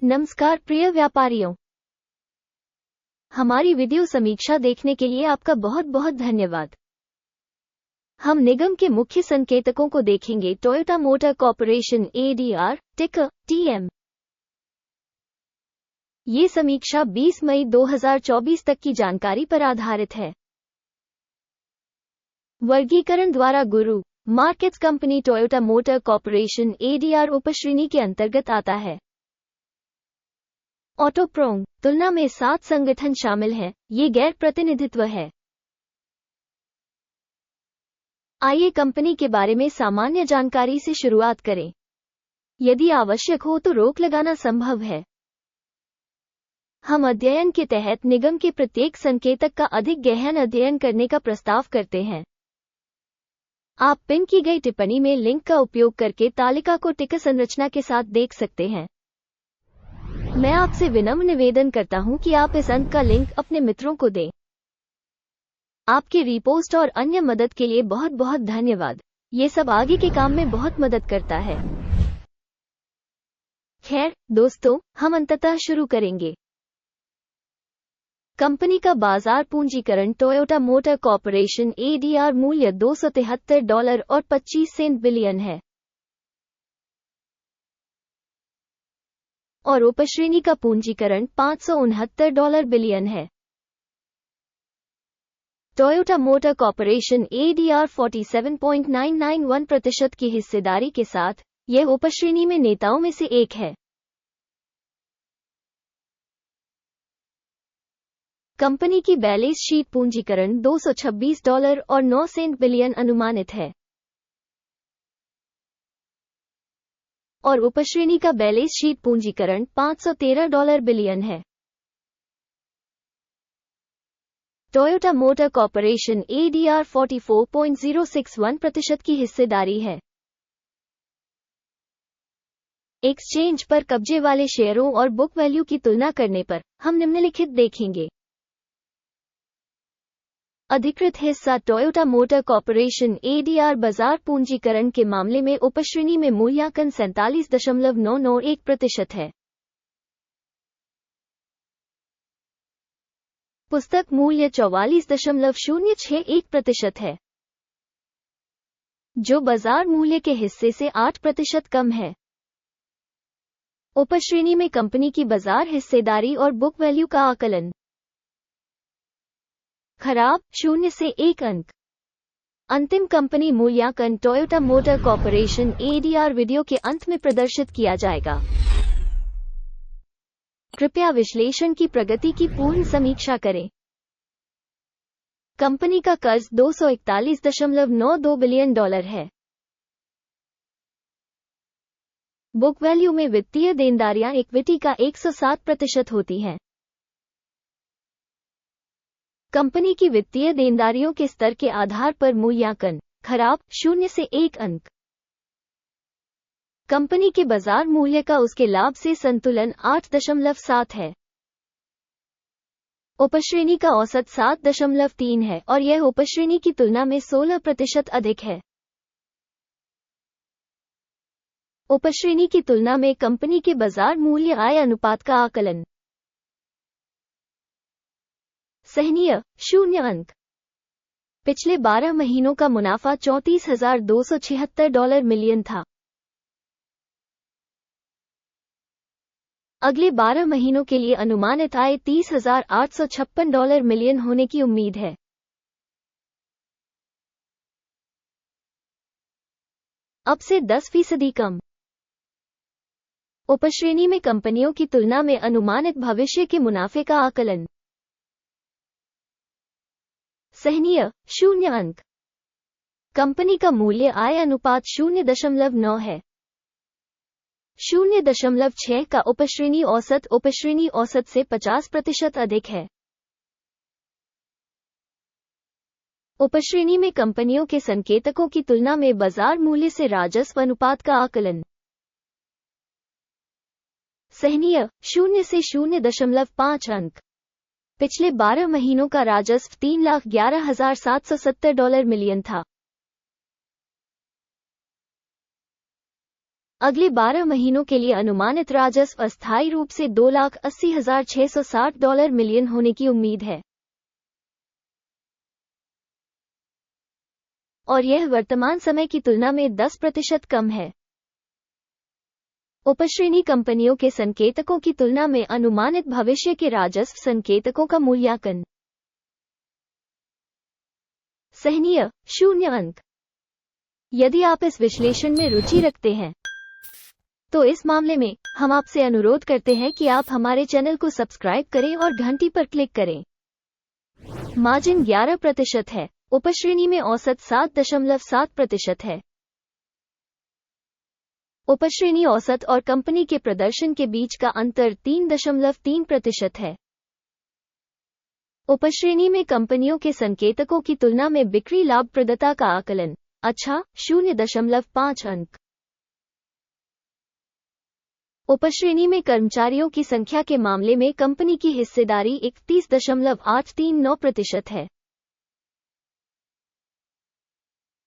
नमस्कार प्रिय व्यापारियों, हमारी वीडियो समीक्षा देखने के लिए आपका बहुत बहुत धन्यवाद। हम निगम के मुख्य संकेतकों को देखेंगे। टोयोटा मोटर कॉर्पोरेशन ADR, टिकर TM। ये समीक्षा 20 मई 2024 तक की जानकारी पर आधारित है। वर्गीकरण द्वारा गुरु markets company Toyota motor corporation ADR उपश्रेणी के अंतर्गत आता है। ऑटोप्रोंग तुलना में 7 संगठन शामिल हैं। ये गैर प्रतिनिधित्व है। आइए कंपनी के बारे में सामान्य जानकारी से शुरुआत करें। यदि आवश्यक हो तो रोक लगाना संभव है। हम अध्ययन के तहत निगम के प्रत्येक संकेतक का अधिक गहन अध्ययन करने का प्रस्ताव करते हैं। आप पिन की गई टिप्पणी में लिंक का उपयोग करके तालिका को टिकर संरचना के साथ देख सकते हैं। मैं आपसे विनम्र निवेदन करता हूं कि आप इस अंक का लिंक अपने मित्रों को दें। आपके रिपोस्ट और अन्य मदद के लिए बहुत बहुत धन्यवाद। ये सब आगे के काम में बहुत मदद करता है। खैर दोस्तों, हम अंततः शुरू करेंगे। कंपनी का बाजार पूंजीकरण टोयोटा मोटर कॉर्पोरेशन ADR मूल्य $273.25 बिलियन है और उपश्रेणी का पूंजीकरण $569 बिलियन है। टोयोटा मोटर कॉर्पोरेशन ADR 47.991% की हिस्सेदारी के साथ यह उपश्रेणी में नेताओं में से एक है। कंपनी की बैलेंस शीट पूंजीकरण $226.09 बिलियन अनुमानित है और उपश्रेणी का बैलेंस शीट पूंजीकरण $513 बिलियन है। टोयोटा मोटर कॉर्पोरेशन ADR 44.061% की हिस्सेदारी है। एक्सचेंज पर कब्जे वाले शेयरों और बुक वैल्यू की तुलना करने पर हम निम्नलिखित देखेंगे। अधिकृत हिस्सा टोयोटा मोटर कॉर्पोरेशन ADR बाजार पूंजीकरण के मामले में उपश्रेणी में मूल्यांकन 47.991% है। पुस्तक मूल्य 44.061% है, जो बाजार मूल्य के हिस्से से 8% कम है। उपश्रेणी में कंपनी की बाजार हिस्सेदारी और बुक वैल्यू का आकलन। खराब 0 से 1 अंक। अंतिम कंपनी मूल्यांकन Toyota motor corporation ADR video के अंत में प्रदर्शित किया जाएगा। कृपया विश्लेषण की प्रगति की पूर्ण समीक्षा करें। कंपनी का कर्ज $241.92 बिलियन है। बुक वैल्यू में वित्तीय देनदारियां इक्विटी का 107% होती हैं। कंपनी की वित्तीय देनदारियों के स्तर के आधार पर मूल्यांकन खराब 0 से 1 अंक। कंपनी के बाजार मूल्य का उसके लाभ से संतुलन 8.7 है। उपश्रेणी का औसत 7.3 है और यह उपश्रेणी की तुलना में 16% अधिक है। उपश्रेणी की तुलना में कंपनी के बाजार मूल्य आय अनुपात का आकलन सहनीय 0 अंक। पिछले 12 महीनों का मुनाफा $34,276 मिलियन था। अगले 12 महीनों के लिए अनुमानित आय $30,856 मिलियन होने की उम्मीद है। अब से 10% कम। उपश्रेणी में कंपनियों की तुलना में अनुमानित भविष्य के मुनाफे का आकलन सहनीय 0 अंक। कंपनी का मूल्य आय अनुपात 0.9 है। 0.6 का उपश्रेणी औसत से 50% अधिक है। उपश्रेणी में कंपनियों के संकेतकों की तुलना में बाजार मूल्य से राजस्व अनुपात का आकलन सहनीय 0 से 0.5 अंक। पिछले 12 महीनों का राजस्व $3,11,770 मिलियन था। अगले 12 महीनों के लिए अनुमानित राजस्व अस्थायी रूप से $2,80,660 मिलियन होने की उम्मीद है, और यह वर्तमान समय की तुलना में 10% कम है। उपश्रेणी कंपनियों के संकेतकों की तुलना में अनुमानित भविष्य के राजस्व संकेतकों का मूल्यांकन। सहनीय 0 अंक। यदि आप इस विश्लेषण में रुचि रखते हैं तो इस मामले में हम आपसे अनुरोध करते हैं कि आप हमारे चैनल को सब्सक्राइब करें और घंटी पर क्लिक करें। मार्जिन 11% है। उपश्रेणी में औसत 7.7% है। उपश्रेणी औसत और कंपनी के प्रदर्शन के बीच का अंतर 3.3% है। उपश्रेणी में कंपनियों के संकेतकों की तुलना में बिक्री लाभप्रदता का आकलन। अच्छा 0.5 अंक। उपश्रेणी में कर्मचारियों की संख्या के मामले में कंपनी की हिस्सेदारी 31.839% है,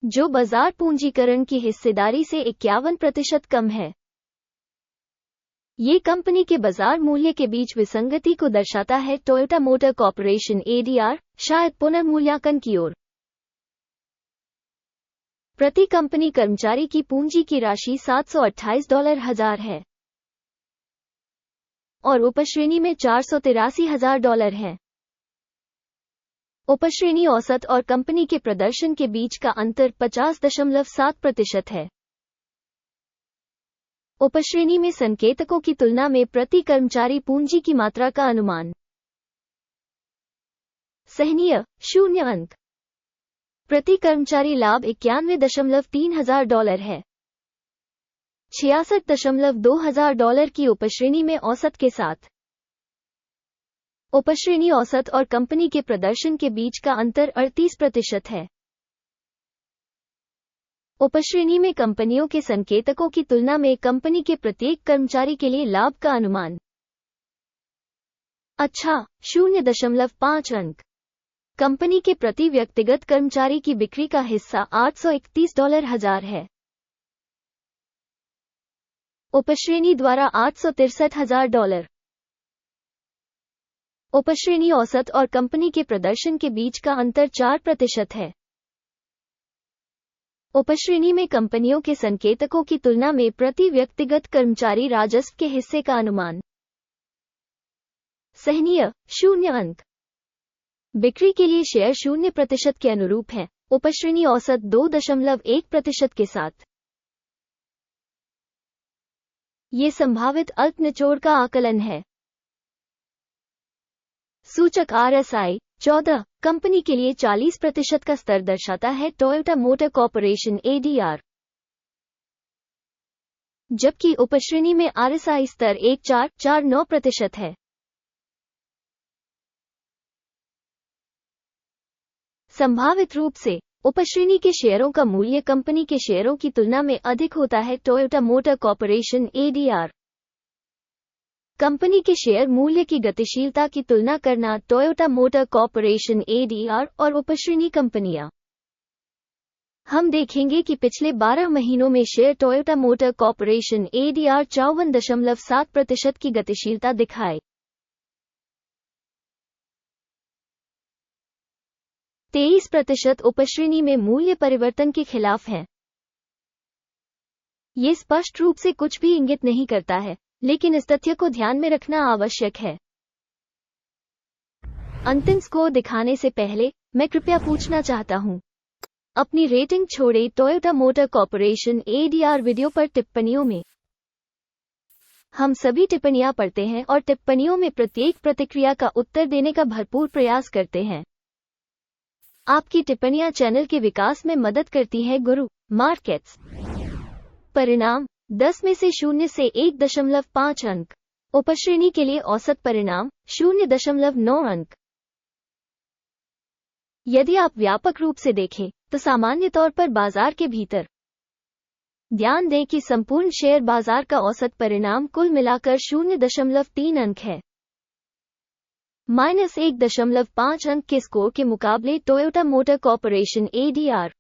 जो बाजार पूंजीकरण की हिस्सेदारी से 51% कम है। ये कंपनी के बाजार मूल्य के बीच विसंगति को दर्शाता है। टोयोटा मोटर कॉर्पोरेशन ADR शायद पुनर्मूल्यांकन की ओर। प्रति कंपनी कर्मचारी की पूंजी की राशि $728,000 है और उपश्रेणी में $483,000 है। उपश्रेणी औसत और कंपनी के प्रदर्शन के बीच का अंतर 50.7% है। उपश्रेणी में संकेतकों की तुलना में प्रति कर्मचारी पूंजी की मात्रा का अनुमान। सहनीय 0 अंक। प्रति कर्मचारी लाभ $91,300 है। $66,200 की उपश्रेणी में औसत के साथ। उपश्रेणी औसत और कंपनी के प्रदर्शन के बीच का अंतर 38% है। उपश्रेणी में कंपनियों के संकेतकों की तुलना में कंपनी के प्रत्येक कर्मचारी के लिए लाभ का अनुमान। अच्छा 0.5 अंक। कंपनी के प्रति व्यक्तिगत कर्मचारी की बिक्री का हिस्सा $831,000 है। उपश्रेणी द्वारा $863,000। उपश्रेणी औसत और कंपनी के प्रदर्शन के बीच का अंतर 4% है। उपश्रेणी में कंपनियों के संकेतकों की तुलना में प्रति व्यक्तिगत कर्मचारी राजस्व के हिस्से का अनुमान। सहनीय 0 अंक। बिक्री के लिए शेयर 0% के अनुरूप है। उपश्रेणी औसत 2.1% के साथ। ये संभावित अल्प निचोड़ का आकलन है। सूचक RSI 14 कंपनी के लिए 40% का स्तर दर्शाता है। टोयोटा मोटर कॉर्पोरेशन ADR, जबकि उपश्रेणी में RSI स्तर 1.449% है। संभावित रूप से उपश्रेणी के शेयरों का मूल्य कंपनी के शेयरों की तुलना में अधिक होता है। Toyota motor corporation ADR, company के शेयर मूल्य की गतिशीलता की तुलना करना। टोयोटा मोटर कॉर्पोरेशन ADR और उपश्रेणी कंपनियां। हम देखेंगे कि पिछले 12 महीनों में share Toyota motor corporation ADR 54.7% की गतिशीलता दिखाए। 23% उपश्रेणी में मूल्य परिवर्तन के खिलाफ है। ये स्पष्ट रूप से कुछ भी इंगित नहीं करता है, लेकिन इस तथ्य को ध्यान में रखना आवश्यक है। अंतिम स्कोर दिखाने से पहले मैं कृपया पूछना चाहता हूं, अपनी रेटिंग छोड़े। Toyota motor corporation ADR video पर टिप्पणियों में हम सभी टिप्पणियां पढ़ते हैं और टिप्पणियों में प्रत्येक प्रतिक्रिया का उत्तर देने का भरपूर प्रयास करते हैं। आपकी टिप्पणियां चैनल के विकास में मदद करती हैं। गुरु मार्केट्स परिणाम 10 में से 0 से 1.5 अंक। उपश्रेणी के लिए औसत परिणाम 0.9 अंक। यदि आप व्यापक रूप से देखें तो सामान्य तौर पर बाजार के भीतर, ध्यान दें कि संपूर्ण शेयर बाजार का औसत परिणाम कुल मिलाकर 0.3 अंक है। -1.5 अंक के स्कोर के मुकाबले टोयोटा मोटर कॉर्पोरेशन ADR।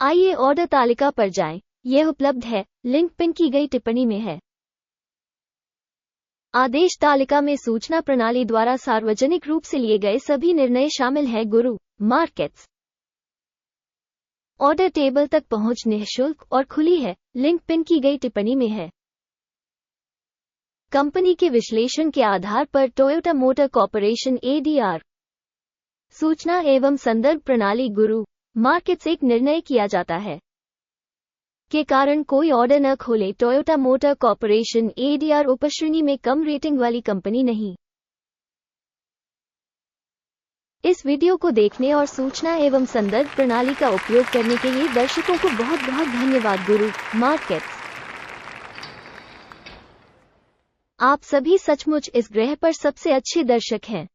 आइए ऑर्डर तालिका पर जाएं। यह उपलब्ध है, लिंक पिन की गई टिप्पणी में है। आदेश तालिका में सूचना प्रणाली द्वारा सार्वजनिक रूप से लिए गए सभी निर्णय शामिल हैं। गुरु मार्केट्स ऑर्डर टेबल तक पहुंच निःशुल्क और खुली है, लिंक पिन की गई टिप्पणी में है। कंपनी के विश्लेषण के आधार पर टोयोटा मोटर कॉर्पोरेशन ADR सूचना एवं संदर्भ प्रणाली गुरु मार्केट्स एक निर्णय किया जाता है के कारण कोई ऑर्डर न खोले। टोयोटा मोटर कॉर्पोरेशन ADR उपश्रेणी में कम रेटिंग वाली कंपनी नहीं। इस वीडियो को देखने और सूचना एवं संदर्भ प्रणाली का उपयोग करने के लिए दर्शकों को बहुत बहुत धन्यवाद। गुरु मार्केट्स आप सभी सचमुच इस ग्रह पर सबसे अच्छे दर्शक हैं।